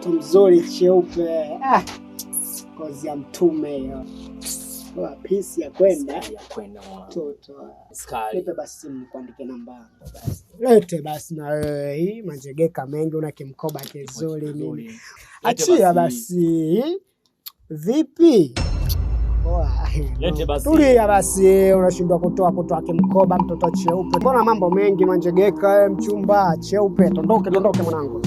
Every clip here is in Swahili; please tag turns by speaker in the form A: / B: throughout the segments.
A: Mtoto mzuri cheupe. Kozi ya mtume hiyo. Pisi ya kwenda mtoto. Lete basi nikuandike namba basi. Lete basi na wewe hii manjegeka mengi una kimkoba kizuri nini. Achia basi. Vipi?
B: Lete basi.
A: Tulia basi, unashindwa kutoa kimkoba mtoto cheupe. Mbona mambo mengi manjegeka mchumba cheupe. Tondoke mwanangu.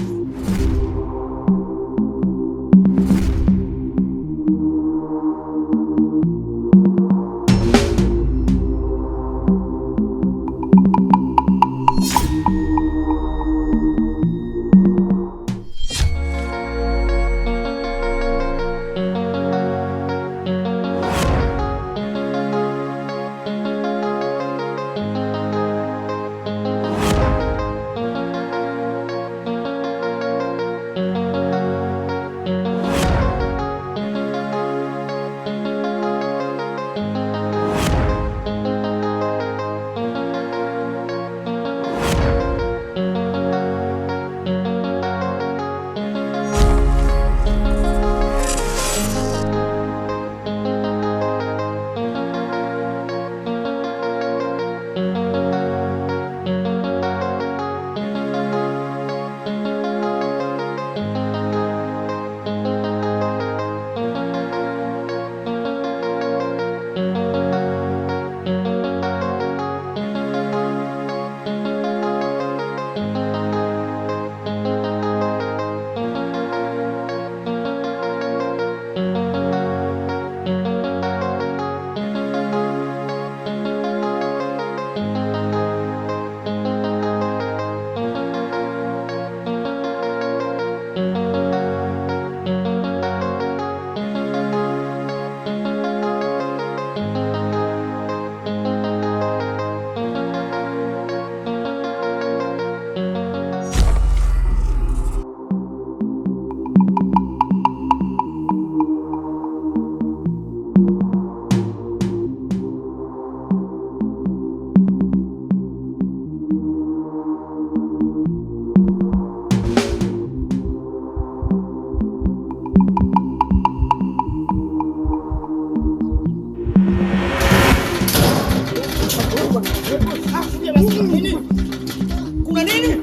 B: Kuna nini?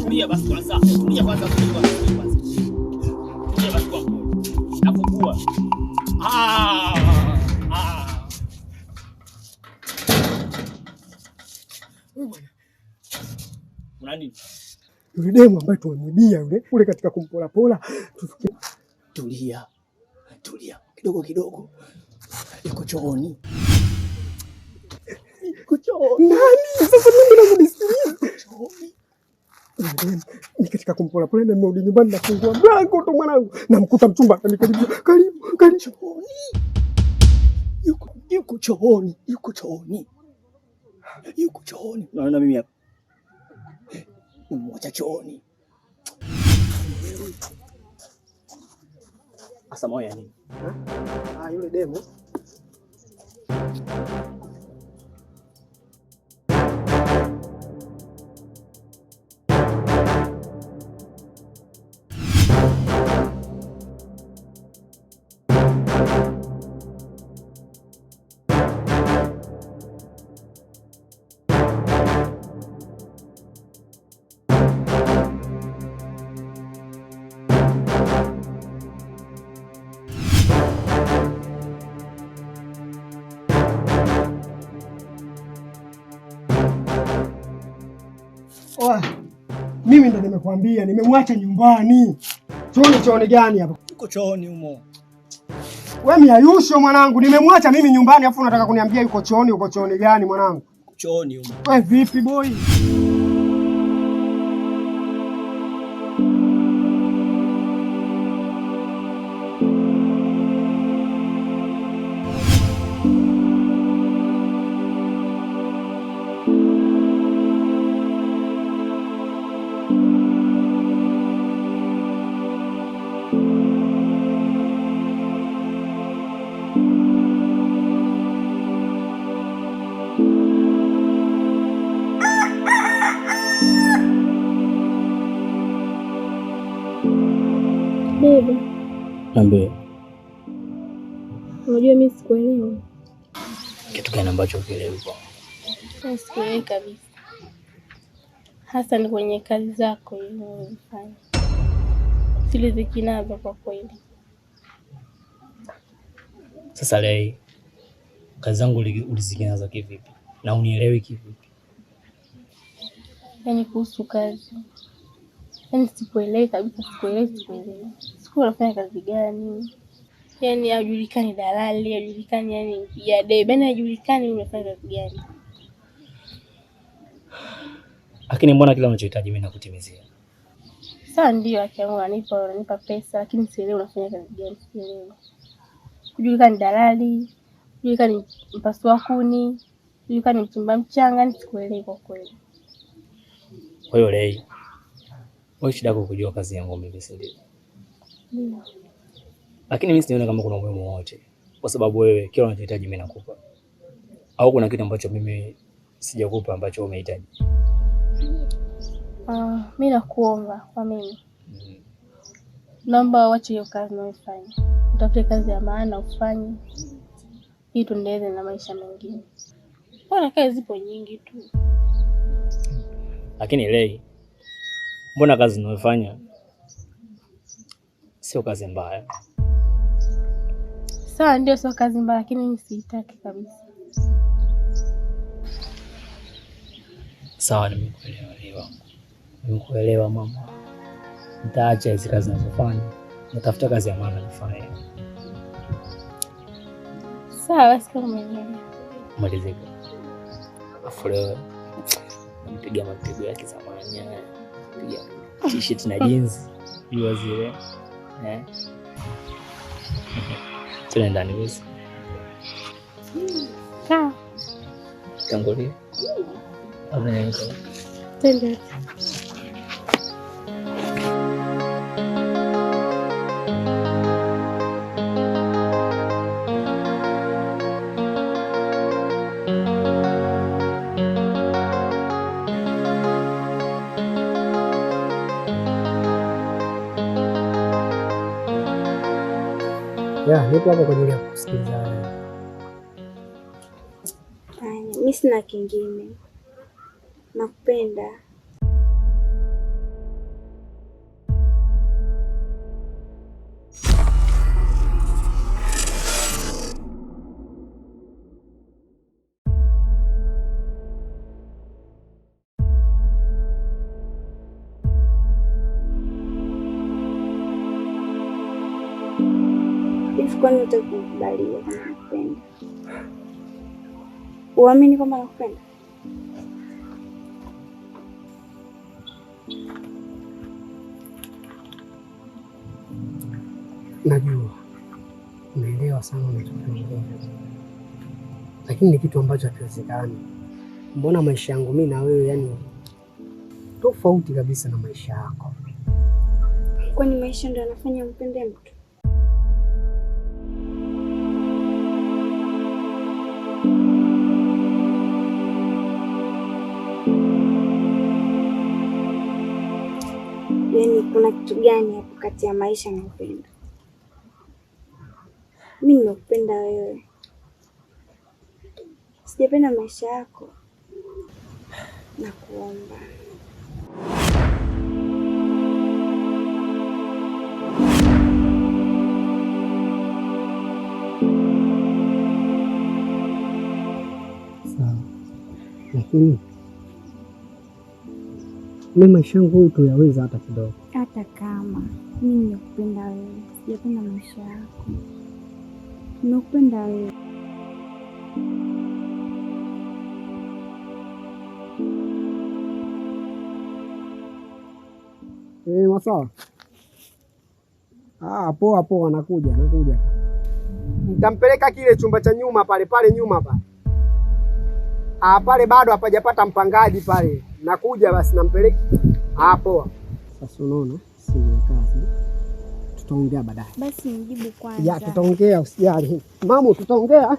B: Tulia basi kwanza. Tulia kwanza. Tulia basi kwanza. Nafungua. Kuna nini?
A: Yule demu ambaye tumemwibia yule katika kumpola.
B: Tulia. Kidogo. Yuko chooni.
A: Nani? Sasa mimi nakudisikiliza. Ni katika kumpola na nimerudi nyumbani na kufungua mlango tu mwanangu. Namkuta mchumba akanikaribia. Karibu chooni.
B: Yuko chooni. Naona mimi hapa. Mwacha chooni. Asa moya nini?
A: Yule demu. Mimi ndo nimekwambia nimemwacha nyumbani. Chooni gani hapa?
B: Yuko chooni humo.
A: Wewe miayusho mwanangu, nimemwacha mimi nyumbani afu unataka kuniambia yuko chooni gani mwanangu?
B: Chooni humo.
A: Wewe vipi boy?
C: Bebe.
B: Niambie.
C: Unajua mimi sikuelewi.
B: Kitu gani ambacho ukielewi kwa?
C: Sikuelewi kabisa. Hasa ni kwenye kazi zako unazofanya. Siliziki nazo kwa kweli.
B: Sasa leo kazi zangu uliziki nazo kivipi? Na unielewi kivipi?
C: Yaani kuhusu kazi. Yaani sikuelewi kabisa, sikuelewi. Siku unafanya kazi gani? Yaani hajulikani dalali, hajulikani yani mpiga debe, yaani hajulikani unafanya kazi gani.
B: Lakini mbona kila unachohitaji mimi nakutimizia?
C: Sawa ndio akiamua unanipa pesa, lakini sielewi unafanya kazi gani, sielewi. Hajulikani dalali, hajulikani mpasua kuni, hajulikani mchimba mchanga, sikuelewi kwa kweli.
B: Kwa hiyo leo wewe shida yako kujua kazi yangu mimi si ndio? Lakini mimi sioni kama kuna umuhimu wote, kwa sababu wewe kila unachohitaji mimi nakupa. Au kuna kitu ambacho mimi sijakupa ambacho umehitaji?
C: Mimi nakuomba kwa mimi. Naomba uache hiyo kazi unayofanya. Utafute kazi ya maana ufanye ili tuendelee na maisha mengine. Mbona kazi zipo nyingi tu.
B: Lakini leo mbona kazi unayofanya sio kazi mbaya?
C: Sawa ndio sio kazi mbaya, lakini mimi siitaki kabisa.
B: Sawa, nimekuelewa mama. Nitaacha hizo kazi ninazofanya, nitafuta kazi ya maana nifanye.
C: Sawa basi kama umenielewa.
B: Malizika. Afu leo nipiga mapigo ya kizamani, piga t-shirt na jeans hiyo zile. Tuna ndani wewe.
C: Sawa.
B: Tangulia. Amenengo.
C: Tende.
A: Nipo hapo kwa ajili ya kusikiliza wewe.
D: Mimi sina kingine. Nakupenda. Kwani utakubalia kama nakupenda? Uamini kwamba nakupenda?
A: Najua unaelewa sana unachokiongea, lakini ni kitu ambacho hakiwezekani. Mbona maisha yangu mimi na wewe yani tofauti kabisa na maisha yako?
D: Kwani maisha ndio yanafanya mpende mtu? Yaani kuna kitu gani hapo kati ya maisha na upendo? Mimi nakupenda wewe. Sijapenda maisha yako. Nakuomba.
A: Sawa. Lakini mimi maisha yangu tuyaweza hata kidogo.
D: Hata kama mimi nakupenda wewe, sijapenda maisha yako. Nakupenda wewe.
A: Masawa. Poa poa, nakuja. Nitampeleka kile chumba cha nyuma pale nyuma pale. Pale bado hapajapata mpangaji pale. Nakuja basi nampeleka. Poa. Sasa unaona, simu ya kazi. Tutaongea baadaye.
D: Basi nijibu kwanza.
A: Tutaongea, usijali. Mamu, tutaongea.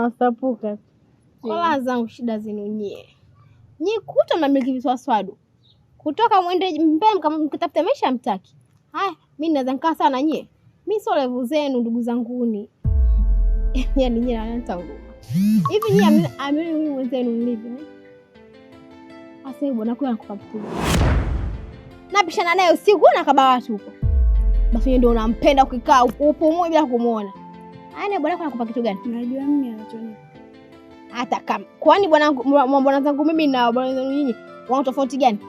C: nawasapuka.
E: Wala zangu shida zenu nyie. Nyie kuta mnamiliki viswaswadu. Kutoka mwende mbele mkatafute maisha mtaki. Haya, mimi naweza nikaa sana nyie. Mimi sio level zenu ndugu zanguni. Yaani nyie ananta huruma. Hivi nyie amini mimi wenzenu mlivyo. Asa bwana kwa nakupapua. Napishana naye usiku na kaba watu huko. Basi ndio unampenda ukikaa upumue bila kumuona. Yaani bwana anakupa kitu gani?
D: Unajua mimi anachonipa.
E: Hata kama kwani bwana zangu mimi na bwana zangu nyinyi wana tofauti gani?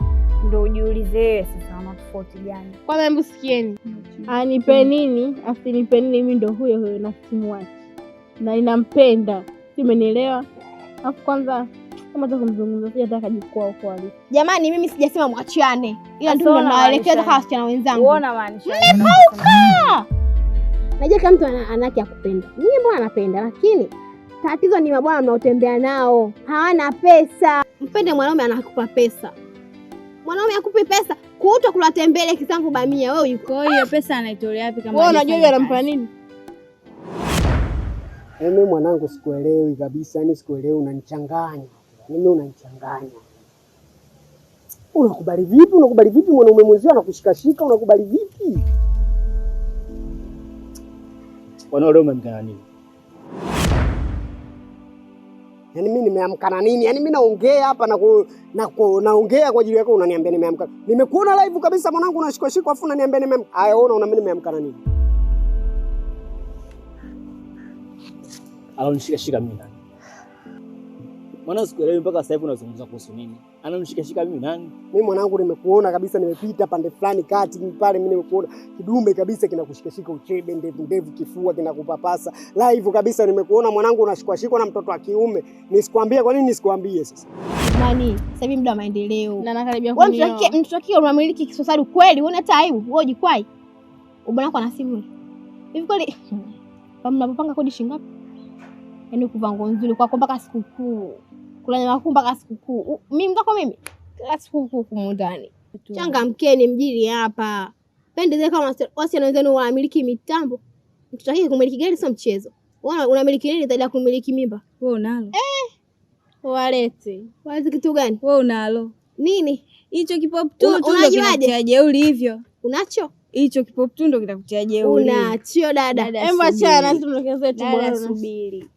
D: Ndio ujiulize wewe sasa wana tofauti gani?
C: Kwanza hebu sikieni. Anipe nini, asinipe nini, mimi ndio huyo na simu wake. Na ninampenda. Simenielewa? Alafu kwanza kama nataka kumzungumza sija nataka kujikua huko alipo.
E: Jamani mimi sijasema mwachiane. Ila ndio naelekeza kwa wasichana wenzangu.
D: Unaona maanisha.
E: Mmepauka. Najua kama mtu anaki akupenda. Mimi mbona anapenda lakini tatizo ni mabwana mnaotembea nao. Hawana pesa. Mpende mwanaume anakupa pesa. Mwanaume akupi pesa, kuuta kula tembele kisamvu bamia wewe yuko.
D: Hiyo pesa anaitolea wapi kama
C: wewe unajua yeye anampa nini?
A: Mimi mwanangu sikuelewi kabisa, yani sikuelewi, unanichanganya. Mimi unanichanganya. Unakubali vipi? Unakubali vipi mwanaume mwenzio anakushikashika, unakubali vipi?
B: Bwana leo umemkana nini?
A: Yaani mimi nimeamka na nini? Yaani mimi naongea hapa naongea kwa ajili yako unaniambia nimeamka. Nimekuona live kabisa mwanangu unashikashika afu unaniambia nimeamka. Haya ona mimi nimeamka na nini?
B: Ananishikashika mimi nani? Mwana sikuelewi mpaka sasa hivi unazungumza kuhusu nini? Ananishikashika mimi nani?
A: Mimi mwanangu nimekuona kabisa nimepita pande fulani kati pale mimi nimekuona kidume kabisa kinakushikashika uchebe ndevu kifua kinakupapasa. Live kabisa nimekuona mwanangu unashikashika na mtoto wa kiume. Nisikwambie kwa nini nisikwambie sasa?
E: Nani? Sasa hivi muda wa maendeleo.
C: Na nakaribia kunioa.
E: Mtoto unamiliki kisosari kweli? Una taibu? Wewe jikwai. Ubwana kwa nasibu. Hivi kweli kama mnapopanga kodi shilingi ngapi? Yaani kuvaa nguo nzuri kwako mpaka sikukuu. Kula nyama mpaka sikukuu. Mimi mtako mimi kila sikukuu huko ndani. Changamkeni mjini hapa. Pendeze kama wasichana wenzenu wanamiliki mitambo. Mtutaki kumiliki gari sio mchezo. Wewe unamiliki nini zaidi ya kumiliki mimba?
D: Wewe unalo?
E: Walete. Wazi kitu gani?
D: Wewe unalo?
E: Nini?
D: Hicho kipop tu ndo kinakutia jeuri hivyo.
E: Unacho?
D: Hicho kipop tu ndo kinakutia jeuri.
E: Unacho dada.
C: Hebu achana na tundokezee tu bora
D: subiri.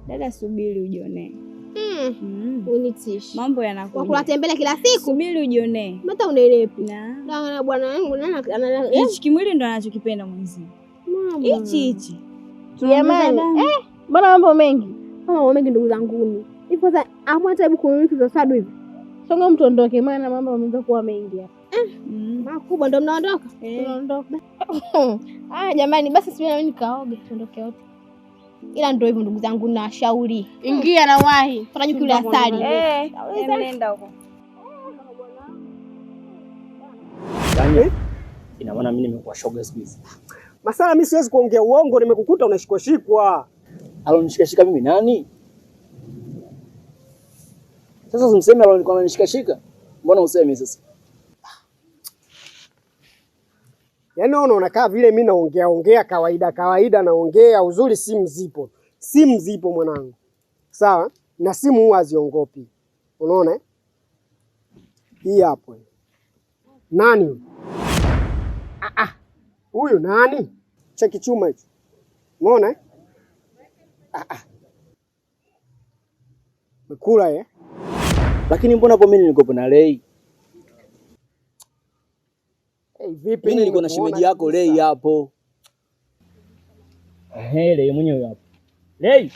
D: Dada subiri ujione.
E: Unitishi.
D: Mambo yanakuja.
E: Wakula tembele kila siku.
D: Subiri ujione.
E: Mata unenepi.
D: Na
E: bwana wangu nana
D: hichi kimwili ndo anachokipenda mwenzi. Hichi.
C: Jamani. Mbona mambo mengi?
E: Mambo mengi ndugu zangu. Ipo sasa amwata hebu kumiliki za sadu hivi.
C: Songa mtu ondoke maana mambo yameanza kuwa mengi hapa.
E: Makubwa ndo mnaondoka?
C: Tunaondoka.
E: Jamani basi sisi na mimi nikaoge tuondoke wote. Ila ndio hivyo ndugu zangu na shauri.
C: Ingia na wahi.
E: Fanya kule asali.
D: Nenda huko.
B: Yaani ina maana mimi nimekuwa shoga siku hizi.
A: Masala mimi siwezi kuongea uongo, nimekukuta unashikashikwa.
B: Alonishikashika mimi nani? Sasa usimseme alikuwa ananishikashika. Mbona useme sasa?
A: Yaani unakaa vile mimi naongea kawaida naongea uzuri simu zipo. Simu zipo mwanangu. Sawa? Na simu huwa haziongopi. Unaona? Hii hapo. Nani? Huyu nani? Cheki chuma hicho. Unaona? Mkula
B: Lakini mbona hapo mimi nilikopo na Lei?
A: Vipi
B: mimi nilikuwa na shemeji yako Lei hapo. Lei mwenyewe hapo. Lei.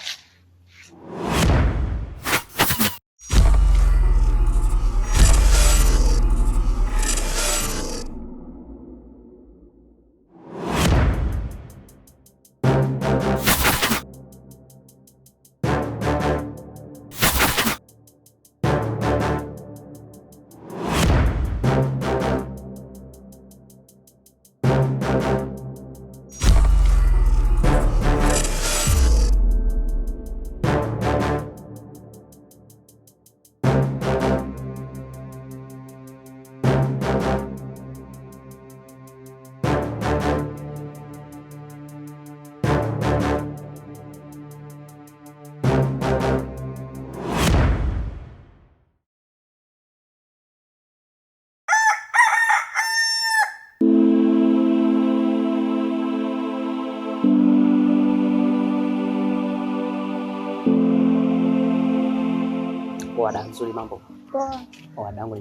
F: Poa dada, nzuri mambo.
D: Poa.
F: Poa dadangu.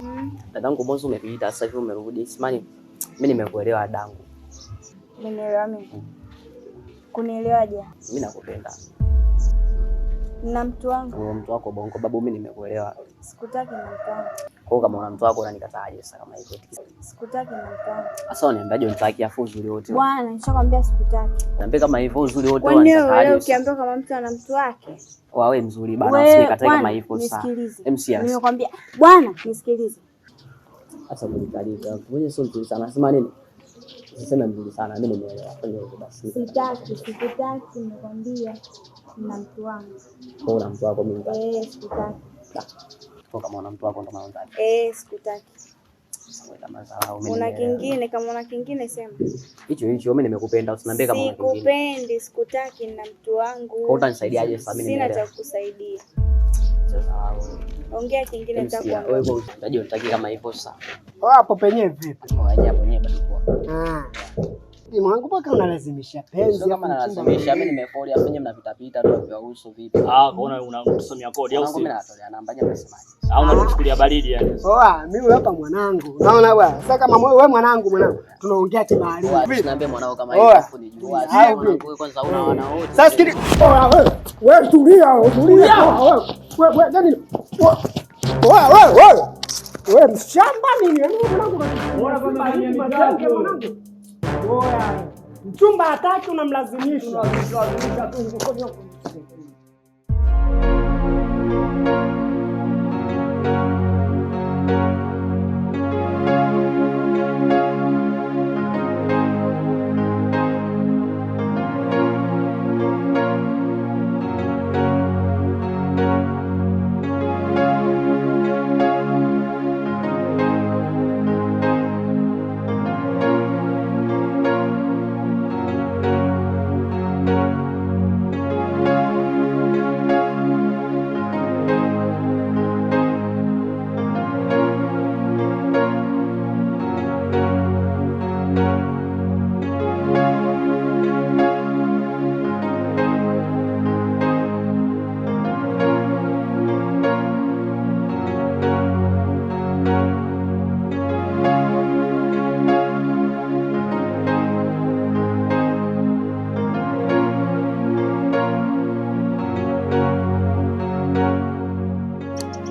F: Dadangu mwanzo umepita sasa hivi umerudi. Simani mimi nimekuelewa dadangu.
D: Umenielewa mimi? Kunielewaje?
F: Mimi nakupenda.
D: Na mtu wangu.
F: Mtu wako bongo babu, mimi nimekuelewa.
D: Sikutaki na mtu wangu.
F: Kwa kama una mtu wako unanikataaje sasa kama hivyo?
D: Sikutaki na mtu wangu.
F: Sasa uniambiaje unitaki afu uzuri wote?
D: Bwana, nishakwambia sikutaki.
F: Niambie kama hivyo uzuri wote
D: unanikataaje? Kwani wewe ukiambiwa kama mtu ana mtu wake?
F: Wewe mzuri bana, usikatae kama hivyo sasa.
D: Nisikilize. Nimekwambia bwana, nisikilize.
F: Sasa kunikaliza. Wewe sio mzuri sana. Sema nini? Usiseme mzuri sana. Mimi nimeelewa. Fanya hivyo basi.
D: Sikutaki nimekwambia na mtu wangu.
F: Kwa una mtu wako mimi.
D: Sikutaki.
F: Kwa kama una mtu wako ndo maana unataka.
D: Sikutaki.
F: Sasa
D: una kingine, kama una kingine sema.
F: Hicho mimi nimekupenda, usiniambie kama una kingine.
D: Sikupendi, sikutaki na mtu wangu.
F: Kwa utanisaidiaje sasa mimi?
D: Sina cha kukusaidia.
F: Sasa
D: ongea kingine nitakuwa.
F: Wewe unataka kama hivyo sasa.
A: Hapo penyewe vipi?
F: Hapo penyewe bado poa.
A: Mwanangu mpaka unalazimisha penzi.
F: Sio kama nalazimisha, mimi nimefoli afanye mnapita tu vya uso vipi?
B: Kaona unasomea kodi au sio?
F: Mimi natolea namba je msemaji.
B: Au unachukulia baridi yani?
A: Mimi hapa mwanangu. Unaona bwana? Sasa kama wewe mwanangu tunaongea kibali.
F: Niambie mwanao kama hivi afu nijua. Mwanangu kwanza una wana wote.
A: Sasa sikili. Wewe tulia. Wewe gani? Wewe mshamba nini? Mwanangu unaona kama nini mwanangu? Mchumba hataki unamlazimisha.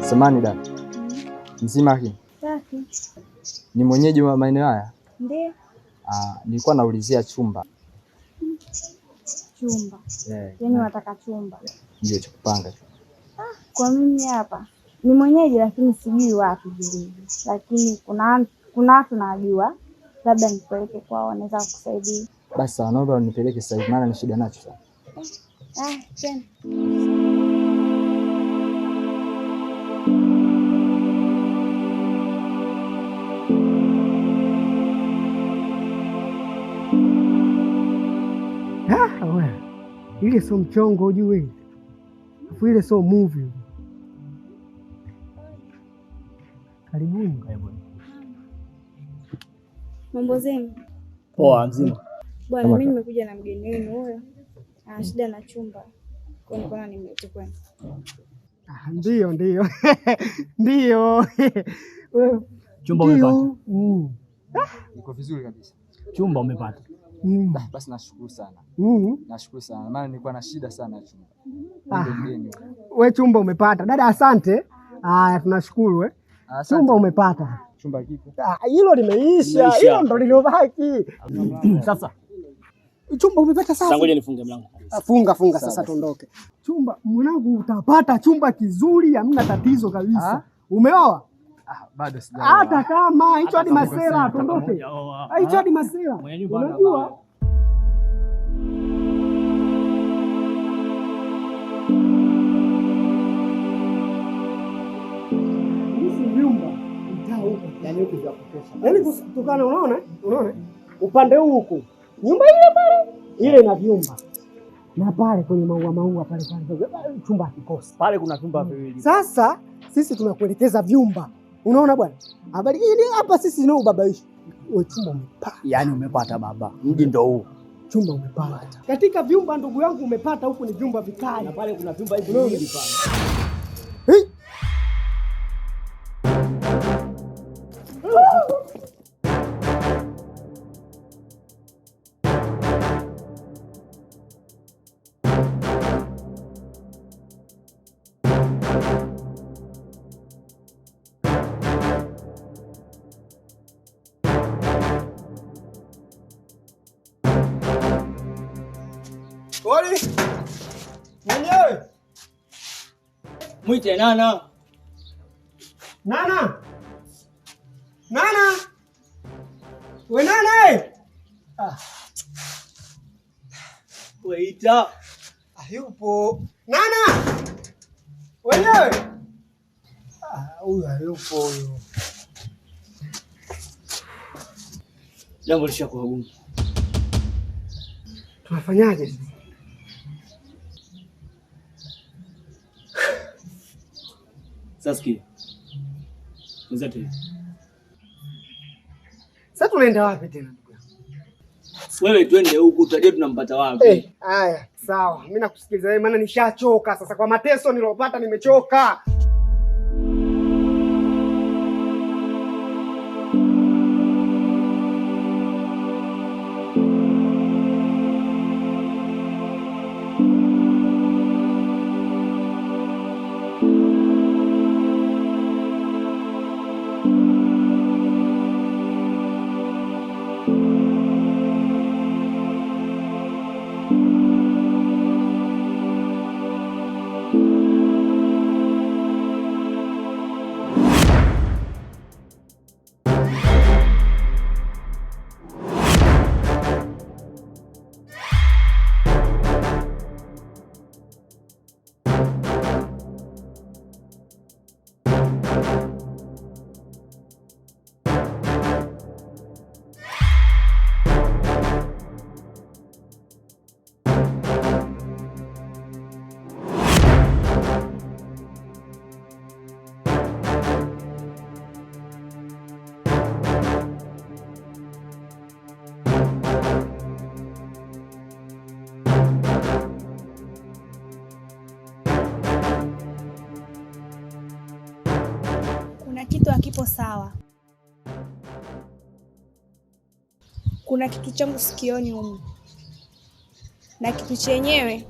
G: Samani dada. Mzima hii.
D: Safi.
G: Ni mwenyeji wa maeneo haya?
D: Ndiyo.
G: Nilikuwa naulizia chumba.
D: Chumba. Yaani wataka chumba.
G: Ndio cha kupanga.
D: Kwa mimi hapa ni mwenyeji lakini sijui wapi vilivyo. Lakini kuna watu najua. Labda nipeleke kwao wanaweza kukusaidia.
G: Basi naomba unipeleke sasa hivi maana ni shida nacho sana.
D: Tena.
A: Ile sio mchongo ujue. Afu ile sio movie. Karibuni.
D: Mambo zenu?
B: Poa mzima.
D: Bwana mimi nimekuja na mgeni wenu huyo. Ana shida na chumba. Kwa nini nimlete kwenu?
A: Ndio. Ndio.
B: Chumba umepata?
G: Iko vizuri kabisa.
B: Chumba umepata?
G: Basi nashukuru sana. Nashukuru sana. Maana nilikuwa na shida sana chumba.
A: Wewe chumba umepata. Dada asante. Tunashukuru chumba umepata.
G: Chumba kipo.
A: Hilo limeisha. Hilo ndo lilobaki.
B: Sasa
A: chumba umepata sasa.
B: Ngoja nifunge mlango.
A: Funga sasa tuondoke. Chumba mwanangu utapata chumba kizuri, hamna tatizo kabisa. Umeoa?
G: Bado sijaoa.
A: Hata kama hicho hadi masela tuondoke. Hicho hadi masela. Unajua? Hizi vyumba mtaa huko yani huko vya kutosha. Yaani kutokana unaona? Upande huu huko. Nyumba ile pale ile na vyumba. Na pale kwenye maua pale chumba kikosi.
B: Pale kuna vyumba viwili.
A: Sasa sisi tunakuelekeza vyumba. Unaona bwana? Habari hii hapa sisi ndio ubabaishi. Wewe chumba umepata.
B: Yaani umepata baba. Mji ndo huu.
A: Chumba umepata. Katika vyumba ndugu yangu umepata huku ni vyumba vikali.
B: Na pale kuna vyumba hivi viwili pale.
A: Odi. Mwenyewe.
B: Mwite Nana.
A: Nana. Nana. We Nana.
B: Waita.
A: Hayupo. Nana. Wenyewe. Huyu hayupo huyu.
B: Jambo lishakuwa gumu.
A: Tunafanyaje?
B: Sasa sikia. Mzee.
A: Sasa tunaenda wapi tena ndugu yangu?
B: Wewe twende huku tutajua tunampata wapi.
A: Haya, sawa. Mimi nakusikiliza wewe maana nishachoka sasa kwa mateso nilopata nimechoka.
D: Kitu hakipo sawa. Kuna kitu changu sikioni humu, na kitu chenyewe